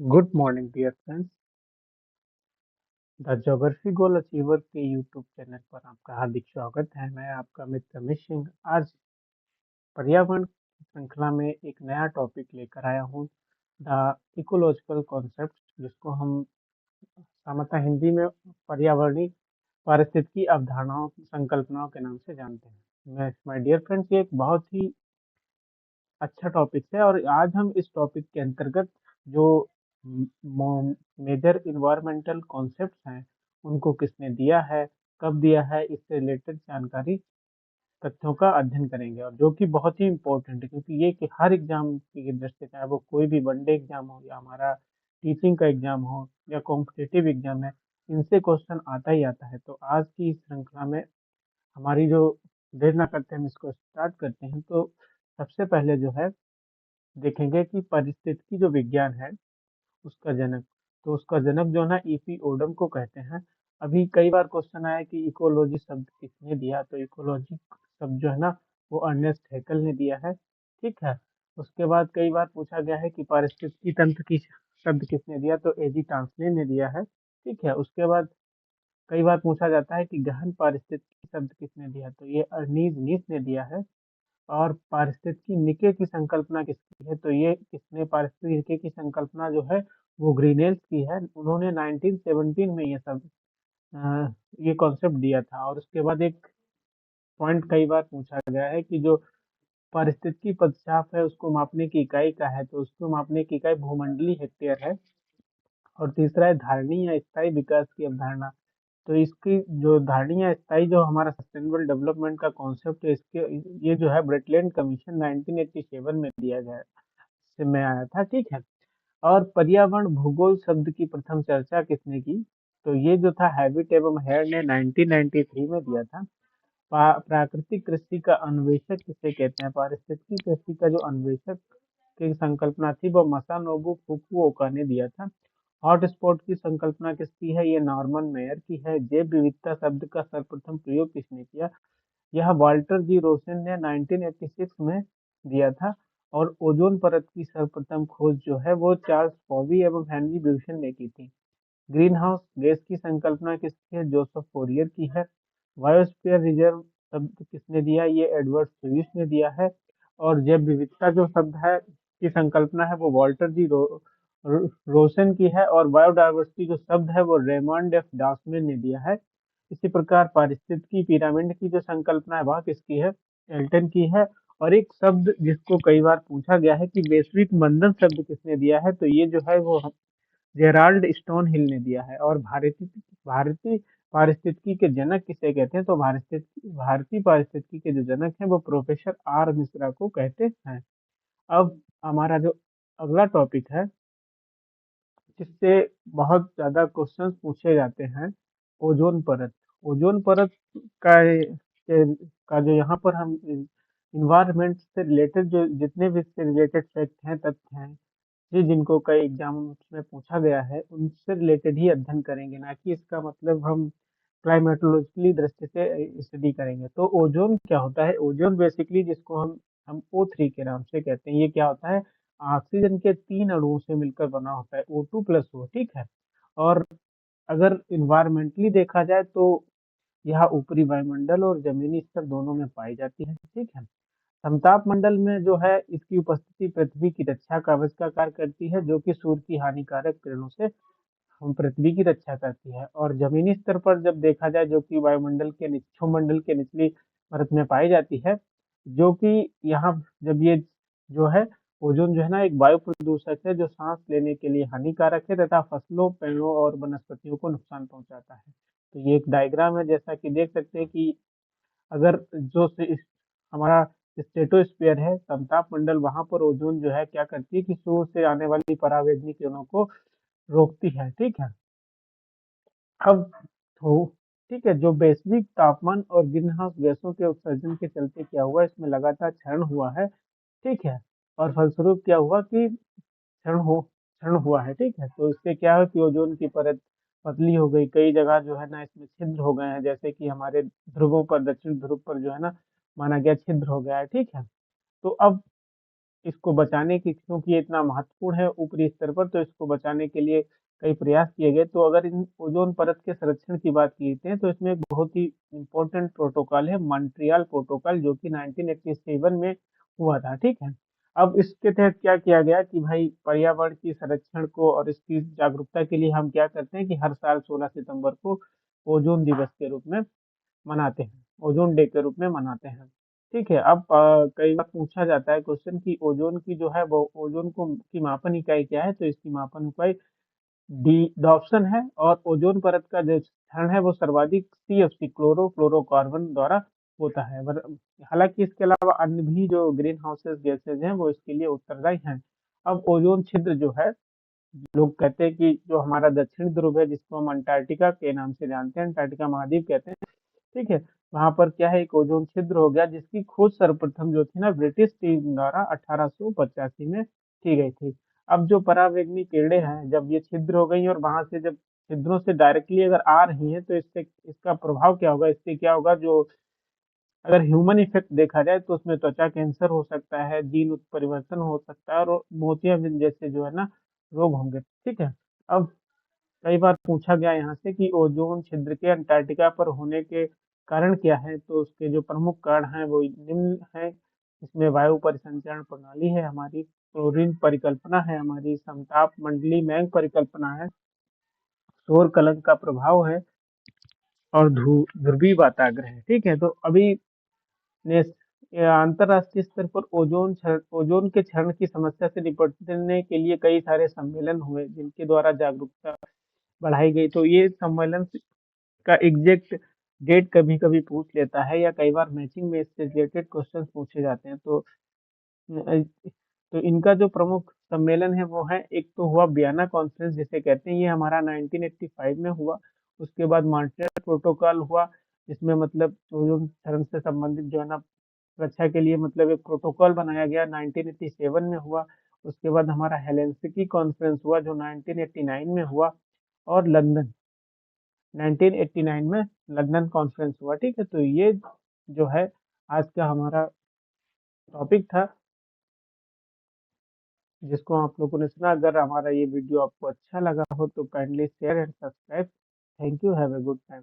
Good morning dear friends. The geography goal achiever के YouTube channel पर आपका हार्दिक स्वागत है। मैं आपका मित्र रमेश सिंह आज पर्यावरण की श्रृंखला में एक नया टॉपिक लेकर आया हूँ, द इकोलॉजिकल कॉन्सेप्ट, जिसको हम सामान्यतः हिंदी में पर्यावरणीय पारिस्थितिकी अवधारणाओं की संकल्पनाओं के नाम से जानते हैं। मैं माय डियर फ्रेंड्स, ये एक बहुत ही अच्छा टॉपिक है और आज हम इस टॉपिक के अंतर्गत जो मेजर इन्वायरमेंटल कॉन्सेप्ट्स हैं उनको किसने दिया है, कब दिया है, इससे रिलेटेड जानकारी तथ्यों का अध्ययन करेंगे, और जो कि बहुत ही इम्पोर्टेंट है क्योंकि ये कि हर एग्जाम की दृष्टि से, चाहे वो कोई भी वनडे एग्जाम हो या हमारा टीचिंग का एग्जाम हो या कॉम्पिटिटिव एग्जाम है, इनसे क्वेश्चन आता ही आता है। तो आज की इस श्रृंखला में हमारी जो देर ना करते हम इसको स्टार्ट करते हैं। तो सबसे पहले जो है देखेंगे कि पारिस्थितिकी जो विज्ञान है उसका जनक, तो उसका जनक जो है ना ईपी ओडम को कहते हैं। अभी कई बार क्वेश्चन आया कि इकोलॉजी शब्द किसने दिया, तो इकोलॉजी शब्द जो है ना वो अर्नेस्ट हैकल ने दिया है। ठीक है। उसके बाद कई बार पूछा गया है कि पारिस्थितिकी तंत्र की शब्द किसने दिया, तो एजी टांसले ने दिया है। ठीक है। उसके बाद कई बार पूछा जाता है कि गहन पारिस्थितिकी शब्द किसने दिया, तो ये अर्नीज नीस ने दिया है। और पारिस्थितिकी निके की संकल्पना किसकी है, तो ये किसने पारिस्थितिकी निके की संकल्पना जो है वो ग्रीनेल्स की है। उन्होंने 1917 में ये सब ये कॉन्सेप्ट दिया था। और उसके बाद एक पॉइंट कई बार पूछा गया है कि जो पारिस्थितिकी पदचाप है उसको मापने की इकाई क्या है, तो उसको मापने की इकाई भूमंडलीय हेक्टेयर है। और तीसरा है धारणीय या स्थायी विकास की अवधारणा। तो इसकी जो धारणीय या स्थायी जो हमारा सस्टेनेबल डेवलपमेंट का कॉन्सेप्ट है, इसके ये जो है ब्रेटलैंड कमीशन 1987 में दिया गया से में आया था। ठीक है। और पर्यावरण भूगोल शब्द की प्रथम चर्चा किसने की, तो ये जो था हैबिट एवं हेयर ने 1993 में दिया था। प्राकृतिक कृषि का अन्वेषक किसे कहते हैं, पारिस्थितिकी कृषि का जो अन्वेषक की संकल्पना थी वो मसानोबु फुकुओका ने दिया था। हॉटस्पॉट की संकल्पना किसकी है, ये नॉर्मन मेयर की है। जैव विविधता शब्द का सर्वप्रथम प्रयोग किसने किया, यह वाल्टर जी रोसेन ने 1986 में दिया था। और ओजोन परत की सर्वप्रथम खोज जो है वो चार्ल्स फॉवी एवं हेनरी ब्यूशन ने की थी। ग्रीन हाउस गैस की संकल्पना किसकी है, जोसेफ फोरियर की है। बायोस्फीयर रिजर्व शब्द किसने दिया, ये एडवर्ड स्विस ने दिया है। और जैव विविधता जो शब्द है की संकल्पना है वो वॉल्टर जी रोशन की है। और बायोडायवर्सिटी जो शब्द है वो रेमंड एफ डासमैन ने दिया है। इसी प्रकार पारिस्थितिकी पिरामिड की जो संकल्पना है वह किसकी है, एल्टन की है। और एक शब्द जिसको कई बार पूछा गया है कि वैश्विक मंदन शब्द किसने दिया है, तो ये जो है वो जेराल्ड स्टोन हिल ने दिया है। और भारतीय पारिस्थितिकी के जनक किसे कहते हैं, तो भारतीय पारिस्थितिकी के जो जनक हैं वो प्रोफेसर आर मिश्रा को कहते हैं। अब हमारा जो अगला टॉपिक है जिससे बहुत ज्यादा क्वेश्चंस पूछे जाते हैं, ओजोन परत। ओजोन परत का का जो यहाँ पर हम इन्वायरमेंट से रिलेटेड जो जितने भी इससे रिलेटेड फैक्ट हैं, तथ्य हैं, ये जिनको कई एग्जाम में पूछा गया है उनसे रिलेटेड ही अध्ययन करेंगे, ना कि इसका मतलब हम क्लाइमेटोलॉजिकली दृष्टि से स्टडी करेंगे। तो ओजोन क्या होता है, ओजोन बेसिकली जिसको हम O3 के नाम से कहते हैं, ये क्या होता है, ऑक्सीजन के 3 अणुओं से मिलकर बना होता है, O2+O। ठीक है। और अगर इन्वायरमेंटली देखा जाए तो यह ऊपरी वायुमंडल और जमीनी स्तर दोनों में पाई जाती है। ठीक है। समताप मंडल में जो है इसकी उपस्थिति पृथ्वी की रक्षा कवच का कार्य करती है, जो कि सूर्य की हानिकारक किरणों से हम पृथ्वी की रक्षा करती है। और जमीनी स्तर पर जब देखा जाए, जो कि वायुमंडल के क्षुमंडल के निचली परत में पाई जाती है, जो कि यहाँ जब ये जो है ओजोन जो है ना एक वायु प्रदूषक है जो सांस लेने के लिए हानिकारक है तथा फसलों, पेड़ों और वनस्पतियों को नुकसान पहुंचाता है। तो ये एक डायग्राम है, जैसा कि देख सकते हैं कि अगर हमारा स्ट्रेटोस्फीयर है, समताप मंडल, वहां पर ओजोन जो है क्या करती है कि सूर्य से आने वाली परावैंगनी किरणों को रोकती है। ठीक है। अब तो ठीक है, जो वैश्विक तापमान और ग्रीन हाउस गैसों के उत्सर्जन के चलते क्या हुआ, इसमें लगातार क्षरण हुआ है। ठीक है। और फलस्वरूप क्या हुआ कि क्षरण हुआ है। ठीक है। तो इससे क्या है कि ओजोन की परत पतली हो गई, कई जगह जो है ना इसमें छिद्र हो गए हैं, जैसे कि हमारे ध्रुवों पर, दक्षिण ध्रुव पर जो है ना माना गया छिद्र हो गया है। ठीक है। तो अब इसको बचाने की, क्योंकि ये इतना महत्वपूर्ण है ऊपरी स्तर पर, तो इसको बचाने के लिए कई प्रयास किए गए। तो अगर इन ओजोन परत के संरक्षण की बात की है तो इसमें एक बहुत ही इम्पोर्टेंट प्रोटोकॉल है, मॉन्ट्रियल प्रोटोकॉल, जो कि 1987 में हुआ था। ठीक है। अब इसके तहत क्या किया गया कि भाई पर्यावरण की संरक्षण को और इसकी जागरूकता के लिए हम क्या करते हैं कि हर साल 16 सितंबर को ओजोन दिवस के रूप में मनाते हैं, ओजोन डे के रूप में मनाते हैं। ठीक है। अब कई बार पूछा जाता है क्वेश्चन कि ओजोन की जो है वो ओजोन को की मापन इकाई क्या है, तो इसकी मापन इकाई डी डॉप्सन है, और ओजोन परत का जो क्षरण है वो सर्वाधिक सीएफसी क्लोरोफ्लोरोकार्बन द्वारा होता है। हालांकि इसके अलावा अन्य भी जो ग्रीन हाउसेस गैसेज हैं वो इसके लिए उत्तरदायी हैं। अब ओजोन छिद्र जो है, लोग कहते हैं कि जो हमारा दक्षिण ध्रुव है, जिसको हम अंटार्कटिका के नाम से जानते हैं, अंटार्कटिका महाद्वीप कहते हैं। ठीक है। वहां पर क्या है, एक ओजोन छिद्र हो गया, जिसकी खोज सर्वप्रथम जो थी ना ब्रिटिश टीम द्वारा 1885 में की गई थी। अब जो परावैंगनी किरणें हैं, जब ये छिद्र हो गई और वहां से जब छिद्रों से डायरेक्टली अगर आ रही हैं, तो इससे इसका प्रभाव क्या होगा, इससे क्या होगा, जो अगर ह्यूमन इफेक्ट देखा जाए तो उसमें त्वचा कैंसर हो सकता है, जीन उत्परिवर्तन हो सकता है, और मोतियाबिंद जैसे जो है ना रोग होंगे। ठीक है। अब कई बार पूछा गया यहाँ से कि ओजोन छिद्र के अंटार्कटिका पर होने के कारण क्या है, तो उसके जो प्रमुख कारण हैं वो निम्न है। इसमें वायु परिसंचरण प्रणाली है हमारी, क्लोरीन परिकल्पना है हमारी, समताप मंडली मैंग परिकल्पना है, सौर कलंक का प्रभाव है, और ध्रुवीय वाताग्र है। ठीक है। तो अभी ने अंतरराष्ट्रीय स्तर पर ओजोन के क्षरण की समस्या से निपटने के लिए कई सारे सम्मेलन हुए, जिनके द्वारा जागरूकता बढ़ाई गई। तो ये सम्मेलन का एग्जैक्ट डेट कभी कभी पूछ लेता है, या कई बार मैचिंग में इससे रिलेटेड क्वेश्चन पूछे जाते हैं। तो इनका जो प्रमुख सम्मेलन है वो है, एक तो हुआ वियना कॉन्फ्रेंस जिसे कहते हैं, ये हमारा 1985 में हुआ। उसके बाद मॉन्ट्रियल प्रोटोकॉल हुआ, जिसमें मतलब ओजोन क्षरण से संबंधित जो है ना सुरक्षा के लिए मतलब एक प्रोटोकॉल बनाया गया, 1987 में हुआ। उसके बाद हमारा हेलेंसिकी कॉन्फ्रेंस हुआ जो 1989 में हुआ, और लंदन 1989 में लंदन कॉन्फ्रेंस हुआ। ठीक है। तो ये जो है आज का हमारा टॉपिक था, जिसको आप लोगों ने सुना। अगर हमारा ये वीडियो आपको अच्छा लगा हो तो kindly share and subscribe. Thank you, have a good time.